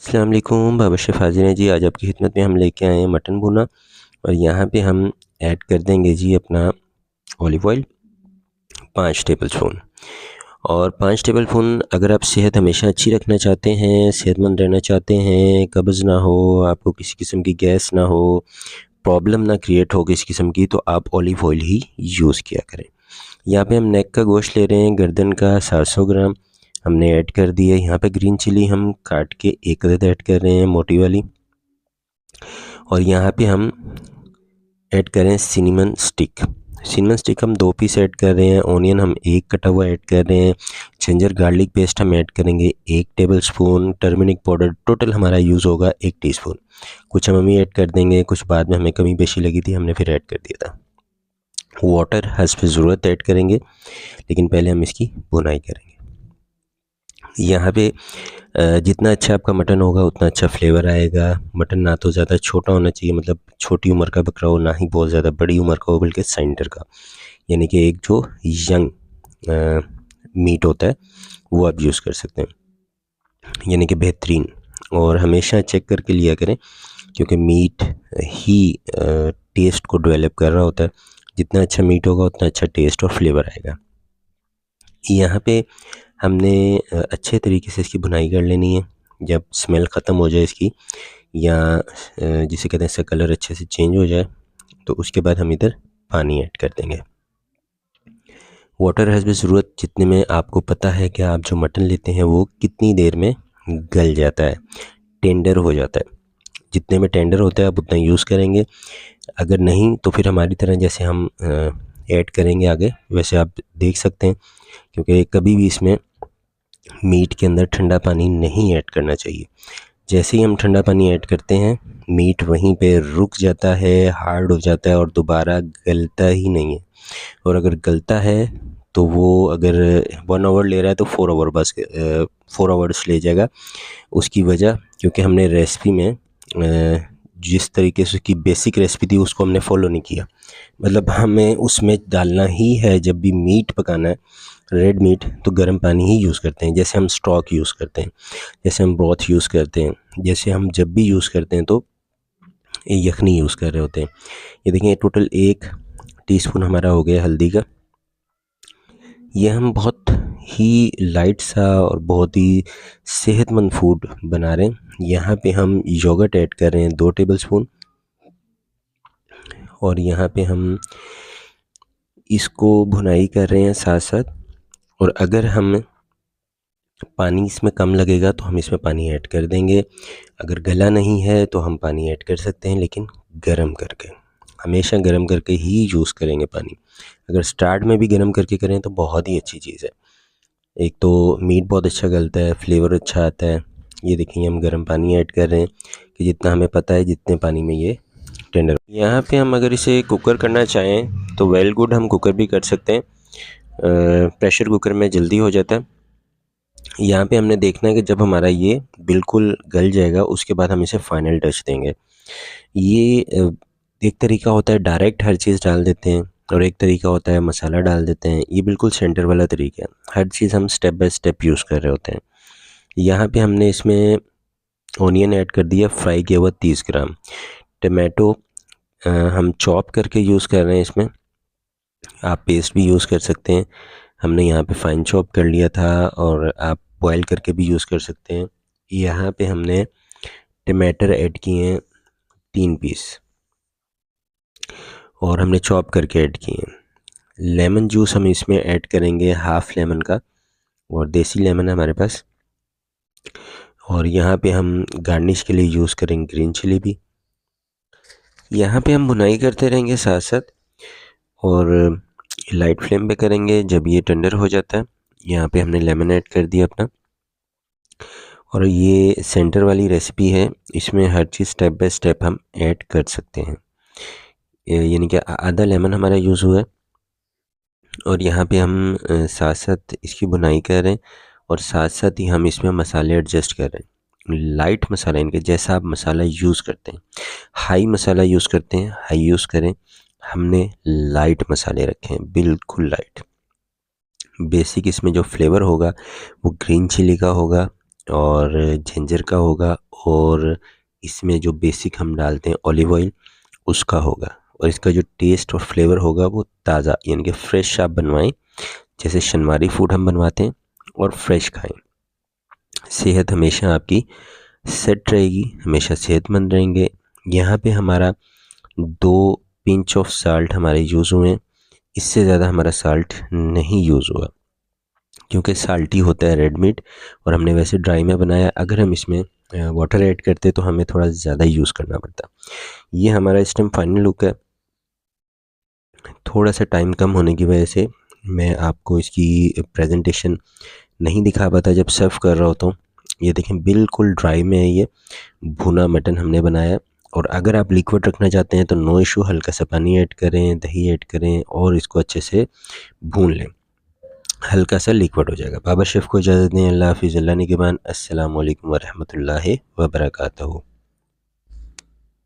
अस्सलाम वालेकुम, बाबा शेफ़ हाज़िर हैं जी। आज आपकी खिदमत में हम लेके आए हैं मटन भुना और यहाँ पे हम ऐड कर देंगे जी अपना ऑलिव ऑयल 5 टेबलस्पून। और 5 टेबलस्पून अगर आप सेहत हमेशा अच्छी रखना चाहते हैं, सेहतमंद रहना चाहते हैं, कब्ज़ ना हो, आपको किसी किस्म की गैस ना हो, प्रॉब्लम ना क्रिएट हो किसी किस्म की, तो आप ऑलिव ऑयल ही यूज़ किया करें। यहाँ पे हम नेक का गोश्त ले रहे हैं, गर्दन का 700 ग्राम हमने ऐड कर दिया। यहाँ पे ग्रीन चिली हम काट के एक अदद ऐड कर रहे हैं, मोटी वाली। और यहाँ पे हम ऐड करें सिनेमन स्टिक। सिनेमन स्टिक हम 2 पीस ऐड कर रहे हैं। ऑनियन हम 1 कटा हुआ ऐड कर रहे हैं। जिंजर गार्लिक पेस्ट हम ऐड करेंगे 1 टेबलस्पून। टर्मरिक पाउडर टोटल हमारा यूज़ होगा 1 टीस्पून। कुछ हम अभी ऐड कर देंगे, कुछ बाद में हमें कमी पेशी लगी थी, हमने फिर ऐड कर दिया था। वाटर हस्ब ज़रूरत ऐड करेंगे, लेकिन पहले हम इसकी भुनाई करेंगे। यहाँ पे जितना अच्छा आपका मटन होगा उतना अच्छा फ्लेवर आएगा। मटन ना तो ज़्यादा छोटा होना चाहिए, मतलब छोटी उम्र का बकरा हो, ना ही बहुत ज़्यादा बड़ी उम्र का हो, बल्कि सेंटर का, यानी कि एक जो यंग मीट होता है वो आप यूज़ कर सकते हैं, यानी कि बेहतरीन। और हमेशा चेक करके लिया करें, क्योंकि मीट ही टेस्ट को डेवलप कर रहा होता है। जितना अच्छा मीट होगा उतना अच्छा टेस्ट और फ्लेवर आएगा। यहाँ पे हमने अच्छे तरीके से इसकी भुनाई कर लेनी है। जब स्मेल ख़त्म हो जाए इसकी, या जिसे कहते हैं इसका कलर अच्छे से चेंज हो जाए, तो उसके बाद हम इधर पानी ऐड कर देंगे। वाटर हस्ब ज़रूरत, जितने में आपको पता है कि आप जो मटन लेते हैं वो कितनी देर में गल जाता है, टेंडर हो जाता है। जितने में टेंडर होता है आप उतना यूज़ करेंगे। अगर नहीं तो फिर हमारी तरह जैसे हम ऐड करेंगे आगे, वैसे आप देख सकते हैं, क्योंकि कभी भी इसमें मीट के अंदर ठंडा पानी नहीं ऐड करना चाहिए। जैसे ही हम ठंडा पानी ऐड करते हैं, मीट वहीं पे रुक जाता है, हार्ड हो जाता है और दोबारा गलता ही नहीं है। और अगर गलता है तो वो अगर 1 आवर ले रहा है तो 4 आवर बस 4 आवर्स ले जाएगा। उसकी वजह, क्योंकि हमने रेसिपी में जिस तरीके से उसकी बेसिक रेसिपी थी उसको हमने फॉलो नहीं किया। मतलब हमें उसमें डालना ही है, जब भी मीट पकाना है रेड मीट, तो गर्म पानी ही यूज़ करते हैं। जैसे हम स्टॉक यूज़ करते हैं, जैसे हम ब्रॉथ यूज़ करते हैं, जैसे हम जब भी यूज़ करते हैं तो यखनी यूज़ कर रहे होते हैं। ये देखें, टोटल 1 टीस्पून हमारा हो गया हल्दी का। ये हम बहुत ही लाइट सा और बहुत ही सेहतमंद फूड बना रहे हैं। यहाँ पे हम योगर्ट ऐड कर रहे हैं 2 टेबलस्पून। और यहाँ पे हम इसको भुनाई कर रहे हैं साथ साथ। और अगर हम पानी इसमें कम लगेगा तो हम इसमें पानी ऐड कर देंगे। अगर गला नहीं है तो हम पानी ऐड कर सकते हैं, लेकिन गरम करके, हमेशा गरम करके ही यूज़ करेंगे पानी। अगर स्टार्ट में भी गरम करके करें तो बहुत ही अच्छी चीज़ है। एक तो मीट बहुत अच्छा गलता है, फ्लेवर अच्छा आता है। ये देखिए हम गर्म पानी ऐड कर रहे हैं कि जितना हमें पता है जितने पानी में ये टेंडर। यहाँ पे हम अगर इसे कुकर करना चाहें तो वेल गुड, हम कुकर भी कर सकते हैं। प्रेशर कुकर में जल्दी हो जाता है। यहाँ पे हमने देखना है कि जब हमारा ये बिल्कुल गल जाएगा उसके बाद हम इसे फाइनल टच देंगे। ये एक तरीका होता है डायरेक्ट हर चीज़ डाल देते हैं, और एक तरीका होता है मसाला डाल देते हैं। ये बिल्कुल सेंटर वाला तरीका है, हर चीज़ हम स्टेप बाय स्टेप यूज़ कर रहे होते हैं। यहाँ पे हमने इसमें ऑनियन ऐड कर दिया, फ्राई किया हुआ 30 ग्राम। टमाटो हम चॉप करके यूज़ कर रहे हैं इसमें, आप पेस्ट भी यूज़ कर सकते हैं। हमने यहाँ पे फाइन चॉप कर लिया था, और आप बॉयल करके भी यूज़ कर सकते हैं। यहाँ पे हमने टमाटर ऐड किए हैं 3 पीस, और हमने चॉप करके ऐड किए हैं। लेमन जूस हम इसमें ऐड करेंगे हाफ़ लेमन का, और देसी लेमन है हमारे पास। और यहाँ पे हम गार्निश के लिए यूज़ करेंगे ग्रीन चिली भी। यहाँ पे हम भुनाई करते रहेंगे साथ साथ, और लाइट फ्लेम पे करेंगे। जब ये टेंडर हो जाता है, यहाँ पे हमने लेमन ऐड कर दिया अपना। और ये सेंटर वाली रेसिपी है, इसमें हर चीज़ स्टेप बाय स्टेप हम ऐड कर सकते हैं। यानी कि आधा लेमन हमारा यूज़ हुआ है। और यहाँ पे हम साथ साथ इसकी भुनाई कर रहे हैं, और साथ साथ ही हम इसमें मसाले एडजस्ट कर रहे हैं। लाइट मसाला, इनके जैसा आप मसाला यूज़ करते हैं। हाई मसाला यूज़ करते हैं, हाई यूज़ करें। हमने लाइट मसाले रखे हैं, बिल्कुल लाइट। बेसिक इसमें जो फ्लेवर होगा वो ग्रीन चिली का होगा, और जिंजर का होगा, और इसमें जो बेसिक हम डालते हैं ऑलिव ऑयल उसका होगा, और इसका जो टेस्ट और फ्लेवर होगा वो ताज़ा यानी कि फ़्रेश आप बनवाएं, जैसे शनवारी फूड हम बनवाते हैं, और फ्रेश खाएं। सेहत हमेशा आपकी सेट रहेगी, हमेशा सेहतमंद रहेंगे। यहाँ पे हमारा 2 पिंच ऑफ साल्ट हमारे यूज़ हुए हैं, इससे ज़्यादा हमारा साल्ट नहीं यूज़ हुआ, क्योंकि साल्टी होता है रेड मीट और हमने वैसे ड्राई में बनाया। अगर हम इसमें वाटर ऐड करते तो हमें थोड़ा ज़्यादा यूज़ करना पड़ता। ये हमारा इस टाइम फाइनल लुक है। थोड़ा सा टाइम कम होने की वजह से मैं आपको इसकी प्रेजेंटेशन नहीं दिखा पाता जब सर्व कर रहा होता हूँ। ये देखें बिल्कुल ड्राई में है, ये भुना मटन हमने बनाया। और अगर आप लिक्विड रखना चाहते हैं तो नो इशू, हल्का सा पानी ऐड करें, दही ऐड करें और इसको अच्छे से भून लें, हल्का सा लिक्विड हो जाएगा। बाबर शेफ़ को इजाज़त दें। अल्लाह हाफ़िज़। अल्लाह निगहबान। अस्सलामु अलैकुम व रहमतुल्लाहि व बरकातहू।